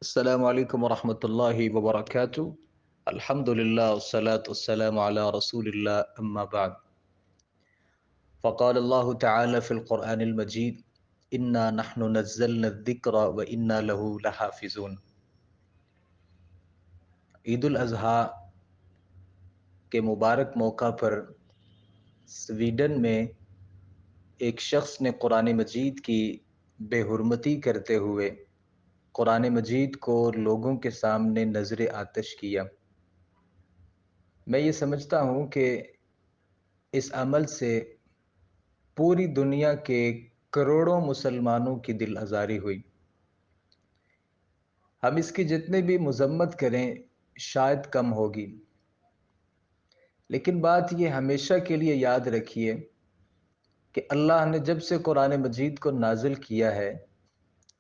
السلام عليكم ورحمة الله وبركاته. الحمد لله والصلاة والسلام على رسول الله أما بعد. فقال الله تعالى في القرآن المجيد: إنا نحن نزلنا الذكر وإنا له لحافظون. عید الاضحیٰ کے مبارک موقع پر سویڈن میں ایک شخص نے قرآن مجید کی بے حرمتی کرتے ہوئے قرآن مجید کو لوگوں کے سامنے نذر آتش کیا۔ میں یہ سمجھتا ہوں کہ اس عمل سے پوری دنیا کے کروڑوں مسلمانوں کی دل آزاری ہوئی۔ ہم اس کی جتنے بھی مذمت کریں شاید کم ہوگی، لیکن بات یہ ہمیشہ کے لیے یاد رکھیے کہ اللہ نے جب سے قرآن مجید کو نازل کیا ہے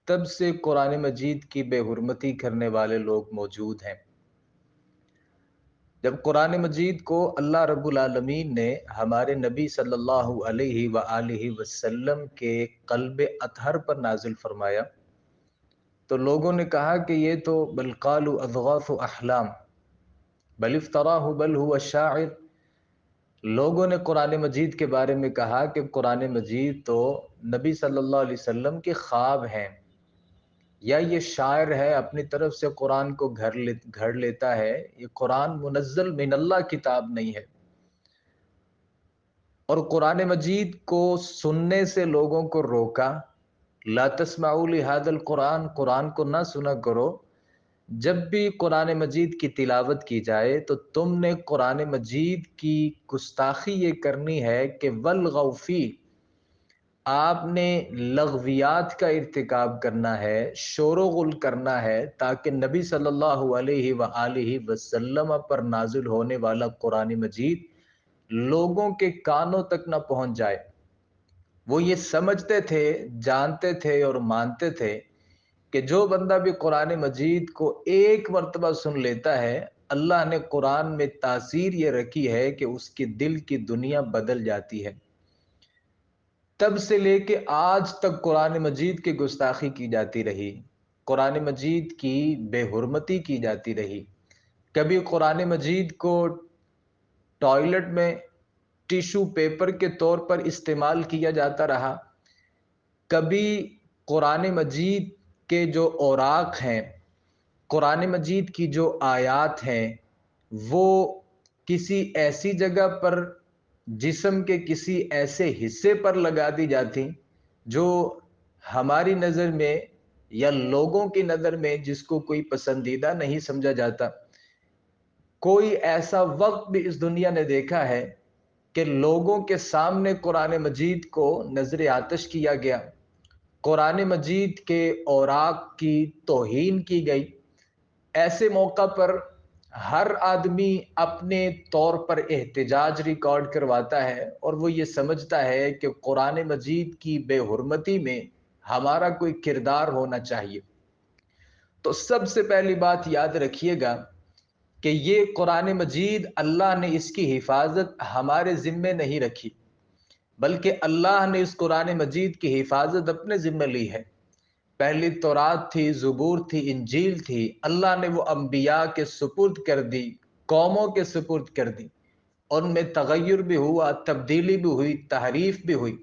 تب سے قرآن مجید کی بے حرمتی کرنے والے لوگ موجود ہیں۔ جب قرآن مجید کو اللہ رب العالمین نے ہمارے نبی صلی اللہ علیہ وآلہ وسلم کے قلب اطہر پر نازل فرمایا تو لوگوں نے کہا کہ یہ تو بل قالوا اضغاث احلام بل افتراہ بل هو شاعر۔ لوگوں نے قرآن مجید کے بارے میں کہا کہ قرآن مجید تو نبی صلی اللہ علیہ وسلم کے خواب ہیں، یا یہ شاعر ہے اپنی طرف سے قرآن کو گھڑ لیتا ہے، یہ قرآن منزل من اللہ کتاب نہیں ہے۔ اور قرآن مجید کو سننے سے لوگوں کو روکا، لا تسمعوا لهذا القرآن، قرآن کو نہ سنا کرو۔ جب بھی قرآن مجید کی تلاوت کی جائے تو تم نے قرآن مجید کی گستاخی یہ کرنی ہے کہ والغوا فیہ، آپ نے لغویات کا ارتکاب کرنا ہے، شور و غل کرنا ہے، تاکہ نبی صلی اللہ علیہ وآلہ وسلم پر نازل ہونے والا قرآن مجید لوگوں کے کانوں تک نہ پہنچ جائے۔ وہ یہ سمجھتے تھے، جانتے تھے اور مانتے تھے کہ جو بندہ بھی قرآن مجید کو ایک مرتبہ سن لیتا ہے، اللہ نے قرآن میں تاثیر یہ رکھی ہے کہ اس کی دل کی دنیا بدل جاتی ہے۔ تب سے لے کے آج تک قرآن مجید کی گستاخی کی جاتی رہی، قرآن مجید کی بے حرمتی کی جاتی رہی۔ کبھی قرآن مجید کو ٹوائلٹ میں ٹیشو پیپر کے طور پر استعمال کیا جاتا رہا، کبھی قرآن مجید کے جو اوراق ہیں، قرآن مجید کی جو آیات ہیں، وہ کسی ایسی جگہ پر جسم کے کسی ایسے حصے پر لگا دی جاتی جو ہماری نظر میں یا لوگوں کی نظر میں جس کو کوئی پسندیدہ نہیں سمجھا جاتا۔ کوئی ایسا وقت بھی اس دنیا نے دیکھا ہے کہ لوگوں کے سامنے قرآن مجید کو نذر آتش کیا گیا، قرآن مجید کے اوراق کی توہین کی گئی؟ ایسے موقع پر ہر آدمی اپنے طور پر احتجاج ریکارڈ کرواتا ہے اور وہ یہ سمجھتا ہے کہ قرآن مجید کی بے حرمتی میں ہمارا کوئی کردار ہونا چاہیے۔ تو سب سے پہلی بات یاد رکھیے گا کہ یہ قرآن مجید اللہ نے اس کی حفاظت ہمارے ذمے نہیں رکھی، بلکہ اللہ نے اس قرآن مجید کی حفاظت اپنے ذمے لی ہے۔ پہلی تورات تھی، زبور تھی، انجیل تھی، اللہ نے وہ انبیاء کے سپرد کر دی، قوموں کے سپرد کر دی، ان میں تغیر بھی ہوا، تبدیلی بھی ہوئی، تحریف بھی ہوئی،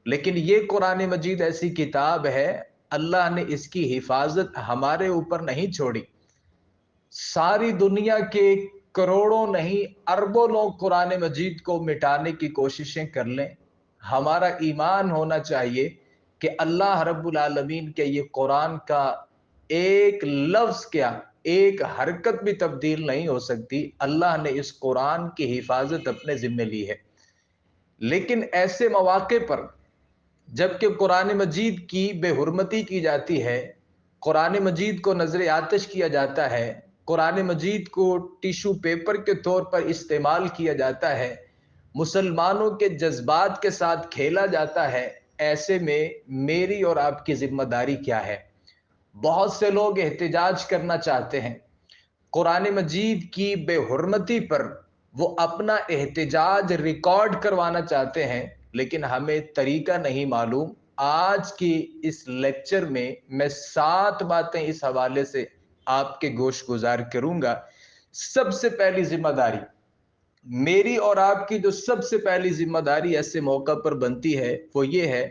لیکن یہ قرآن مجید ایسی کتاب ہے اللہ نے اس کی حفاظت ہمارے اوپر نہیں چھوڑی۔ ساری دنیا کے کروڑوں نہیں اربوں لوگ قرآن مجید کو مٹانے کی کوششیں کر لیں، ہمارا ایمان ہونا چاہیے کہ اللہ رب العالمین کے یہ قرآن کا ایک لفظ کیا، ایک حرکت بھی تبدیل نہیں ہو سکتی۔ اللہ نے اس قرآن کی حفاظت اپنے ذمہ لی ہے۔ لیکن ایسے مواقع پر جبکہ قرآن مجید کی بے حرمتی کی جاتی ہے، قرآن مجید کو نذر آتش کیا جاتا ہے، قرآن مجید کو ٹیشو پیپر کے طور پر استعمال کیا جاتا ہے، مسلمانوں کے جذبات کے ساتھ کھیلا جاتا ہے، ایسے میں میری اور آپ کی ذمہ داری کیا ہے؟ بہت سے لوگ احتجاج کرنا چاہتے ہیں قرآن مجید کی بے حرمتی پر، وہ اپنا احتجاج ریکارڈ کروانا چاہتے ہیں، لیکن ہمیں طریقہ نہیں معلوم آج کی اس لیکچر میں میں 7 باتیں اس حوالے سے آپ کے گوش گزار کروں گا۔ سب سے پہلی ذمہ داری میری اور آپ کی، جو سب سے پہلی ذمہ داری ایسے موقع پر بنتی ہے، وہ یہ ہے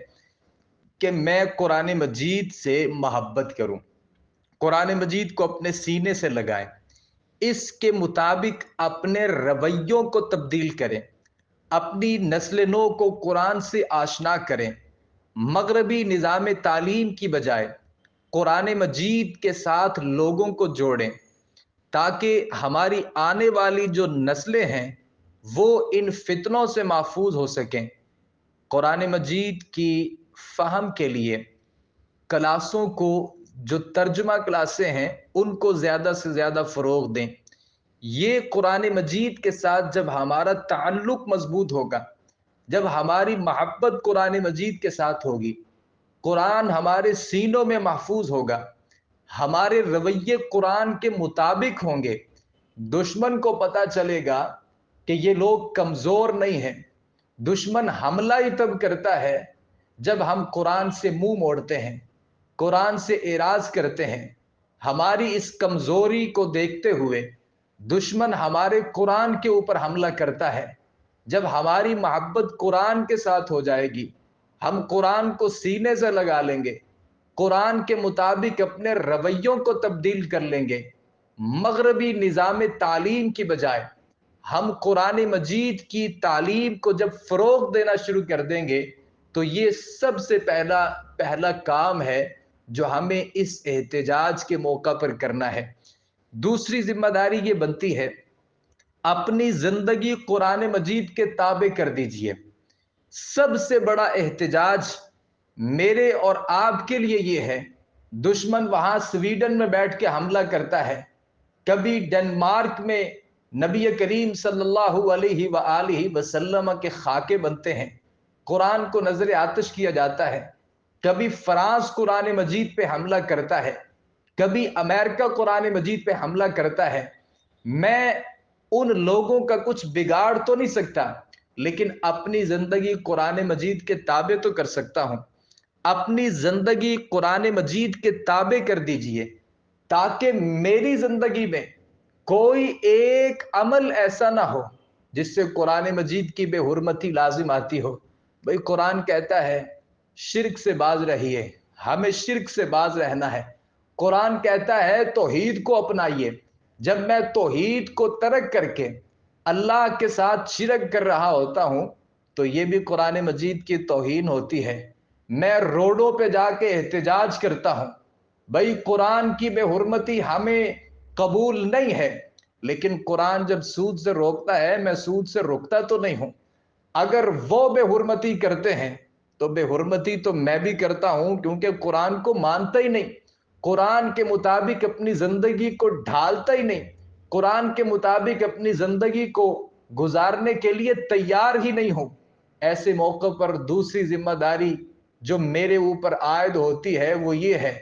کہ میں قرآن مجید سے محبت کروں، قرآن مجید کو اپنے سینے سے لگائیں، اس کے مطابق اپنے رویوں کو تبدیل کریں، اپنی نسل نو کو قرآن سے آشنا کریں، مغربی نظام تعلیم کی بجائے قرآن مجید کے ساتھ لوگوں کو جوڑیں، تاکہ ہماری آنے والی جو نسلیں ہیں وہ ان فتنوں سے محفوظ ہو سکیں۔ قرآن مجید کی فہم کے لیے کلاسوں کو، جو ترجمہ کلاسیں ہیں، ان کو زیادہ سے زیادہ فروغ دیں۔ یہ قرآن مجید کے ساتھ جب ہمارا تعلق مضبوط ہوگا، جب ہماری محبت قرآن مجید کے ساتھ ہوگی، قرآن ہمارے سینوں میں محفوظ ہوگا، ہمارے رویے قرآن کے مطابق ہوں گے، دشمن کو پتہ چلے گا کہ یہ لوگ کمزور نہیں ہیں۔ دشمن حملہ ہی تب کرتا ہے جب ہم قرآن سے منہ موڑتے ہیں، قرآن سے اعراض کرتے ہیں۔ ہماری اس کمزوری کو دیکھتے ہوئے دشمن ہمارے قرآن کے اوپر حملہ کرتا ہے۔ جب ہماری محبت قرآن کے ساتھ ہو جائے گی، ہم قرآن کو سینے سے لگا لیں گے، قرآن کے مطابق اپنے رویوں کو تبدیل کر لیں گے، مغربی نظام تعلیم کی بجائے ہم قرآن مجید کی تعلیم کو جب فروغ دینا شروع کر دیں گے، تو یہ سب سے پہلا کام ہے جو ہمیں اس احتجاج کے موقع پر کرنا ہے۔ دوسری ذمہ داری یہ بنتی ہے، اپنی زندگی قرآن مجید کے تابع کر دیجئے۔ سب سے بڑا احتجاج میرے اور آپ کے لیے یہ ہے، دشمن وہاں سویڈن میں بیٹھ کے حملہ کرتا ہے، کبھی ڈنمارک میں نبی کریم صلی اللہ علیہ وآلہ وسلم کے خاکے بنتے ہیں، قرآن کو نظر آتش کیا جاتا ہے، کبھی فرانس قرآن مجید پہ حملہ کرتا ہے، کبھی امریکہ قرآن مجید پہ حملہ کرتا ہے۔ میں ان لوگوں کا کچھ بگاڑ تو نہیں سکتا، لیکن اپنی زندگی قرآن مجید کے تابع تو کر سکتا ہوں۔ اپنی زندگی قرآن مجید کے تابع کر دیجئے، تاکہ میری زندگی میں کوئی ایک عمل ایسا نہ ہو جس سے قرآن مجید کی بے حرمتی لازم آتی ہو۔ بھئی قرآن کہتا ہے شرک سے باز رہیے، ہمیں شرک سے باز رہنا ہے۔ قرآن کہتا ہے توحید کو اپنائیے۔ جب میں توحید کو ترک کر کے اللہ کے ساتھ شرک کر رہا ہوتا ہوں تو یہ بھی قرآن مجید کی توہین ہوتی ہے۔ میں روڈوں پہ جا کے احتجاج کرتا ہوں، بھئی قرآن کی بے حرمتی ہمیں قبول نہیں ہے، لیکن قرآن جب سود سے روکتا ہے، میں سود سے روکتا تو نہیں ہوں۔ اگر وہ بے حرمتی کرتے ہیں تو بے حرمتی تو میں بھی کرتا ہوں، کیونکہ قرآن کو مانتا ہی نہیں، قرآن کے مطابق اپنی زندگی کو ڈھالتا ہی نہیں، قرآن کے مطابق اپنی زندگی کو گزارنے کے لیے تیار ہی نہیں ہوں۔ ایسے موقع پر دوسری ذمہ داری جو میرے اوپر عائد ہوتی ہے وہ یہ ہے،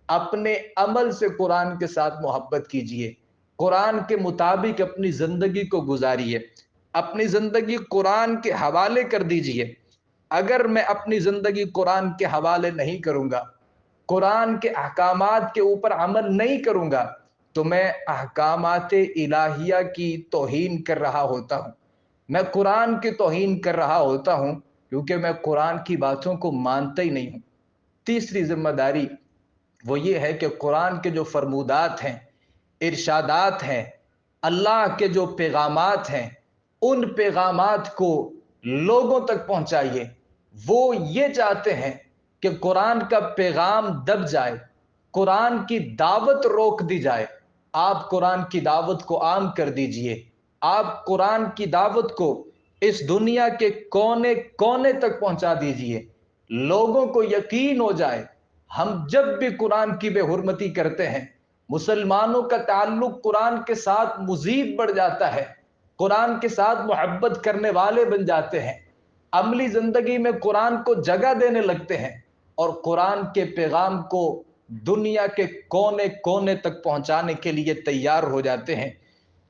اپنے عمل سے قرآن کے ساتھ محبت کیجئے، قرآن کے مطابق اپنی زندگی کو گزاریے، اپنی زندگی قرآن کے حوالے کر دیجئے۔ اگر میں اپنی زندگی قرآن کے حوالے نہیں کروں گا، قرآن کے احکامات کے اوپر عمل نہیں کروں گا، تو میں احکامات الہیہ کی توہین کر رہا ہوتا ہوں، میں قرآن کی توہین کر رہا ہوتا ہوں، کیونکہ میں قرآن کی باتوں کو مانتا ہی نہیں ہوں۔ تیسری ذمہ داری وہ یہ ہے کہ قرآن کے جو فرمودات ہیں، ارشادات ہیں، اللہ کے جو پیغامات ہیں، ان پیغامات کو لوگوں تک پہنچائیے۔ وہ یہ چاہتے ہیں کہ قرآن کا پیغام دب جائے، قرآن کی دعوت روک دی جائے۔ آپ قرآن کی دعوت کو عام کر دیجئے، آپ قرآن کی دعوت کو اس دنیا کے کونے کونے تک پہنچا دیجئے، لوگوں کو یقین ہو جائے ہم جب بھی قرآن کی بے حرمتی کرتے ہیں، مسلمانوں کا تعلق قرآن کے ساتھ مزید بڑھ جاتا ہے، قرآن کے ساتھ محبت کرنے والے بن جاتے ہیں، عملی زندگی میں قرآن کو جگہ دینے لگتے ہیں، اور قرآن کے پیغام کو دنیا کے کونے کونے تک پہنچانے کے لیے تیار ہو جاتے ہیں۔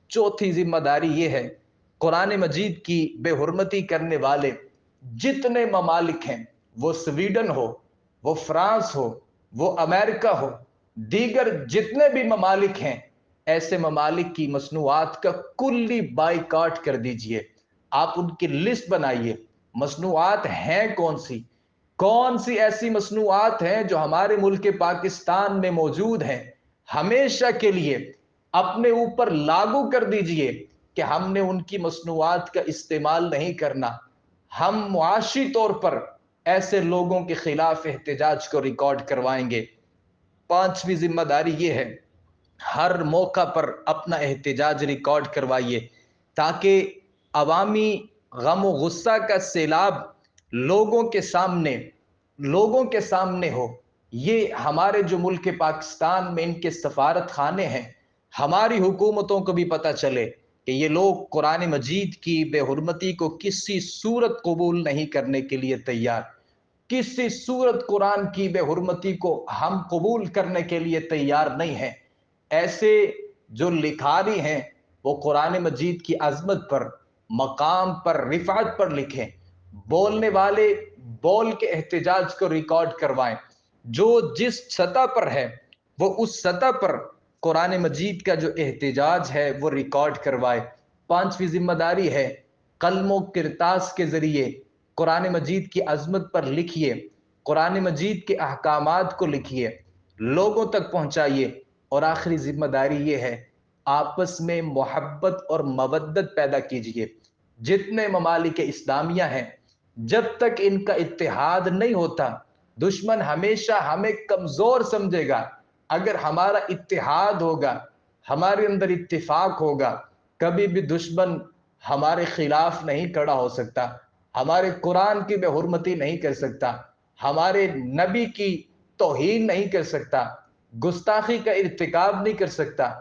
چوتھی ذمہ داری یہ ہے، قرآن مجید کی بے حرمتی کرنے والے جتنے ممالک ہیں، وہ سویڈن ہو، وہ فرانس ہو، وہ امریکہ ہو، دیگر جتنے بھی ممالک ہیں، ایسے ممالک کی مصنوعات کا کلی بائیکاٹ کر دیجئے۔ آپ ان کی لسٹ بنائیے، مصنوعات ہیں کون سی ایسی مصنوعات ہیں جو ہمارے ملک پاکستان میں موجود ہیں، ہمیشہ کے لیے اپنے اوپر لاگو کر دیجئے کہ ہم نے ان کی مصنوعات کا استعمال نہیں کرنا۔ ہم معاشی طور پر ایسے لوگوں کے خلاف احتجاج کو ریکارڈ کروائیں گے۔ پانچویں ذمہ داری یہ ہے، ہر موقع پر اپنا احتجاج ریکارڈ کروائیے تاکہ عوامی غم و غصہ کا سیلاب لوگوں کے سامنے ہو۔ یہ ہمارے جو ملک پاکستان میں ان کے سفارت خانے ہیں، ہماری حکومتوں کو بھی پتہ چلے کہ یہ لوگ قرآن مجید کی بے حرمتی کو کسی صورت قبول نہیں کرنے کے لیے تیار، کسی صورت قرآن کی بے حرمتی کو ہم قبول کرنے کے لیے تیار نہیں ہیں۔ ایسے جو لکھاری ہیں وہ قرآن مجید کی عظمت پر، مقام پر، رفعت پر لکھیں، بولنے والے بول کے احتجاج کو ریکارڈ کروائیں، جو جس سطح پر ہے وہ اس سطح پر قرآن مجید کا جو احتجاج ہے وہ ریکارڈ کروائے۔ پانچویں ذمہ داری ہے، قلم و کرتاس کے ذریعے قرآن مجید کی عظمت پر لکھیے، قرآن مجید کے احکامات کو لکھیے، لوگوں تک پہنچائیے۔ اور آخری ذمہ داری یہ ہے، آپس میں محبت اور مودت پیدا کیجیے۔ جتنے ممالک اسلامیہ ہیں، جب تک ان کا اتحاد نہیں ہوتا، دشمن ہمیشہ ہمیں کمزور سمجھے گا۔ اگر ہمارا اتحاد ہوگا، ہمارے اندر اتفاق ہوگا، کبھی بھی دشمن ہمارے خلاف نہیں کھڑا ہو سکتا، ہمارے قرآن کی بے حرمتی نہیں کر سکتا، ہمارے نبی کی توہین نہیں کر سکتا، گستاخی کا ارتکاب نہیں کر سکتا۔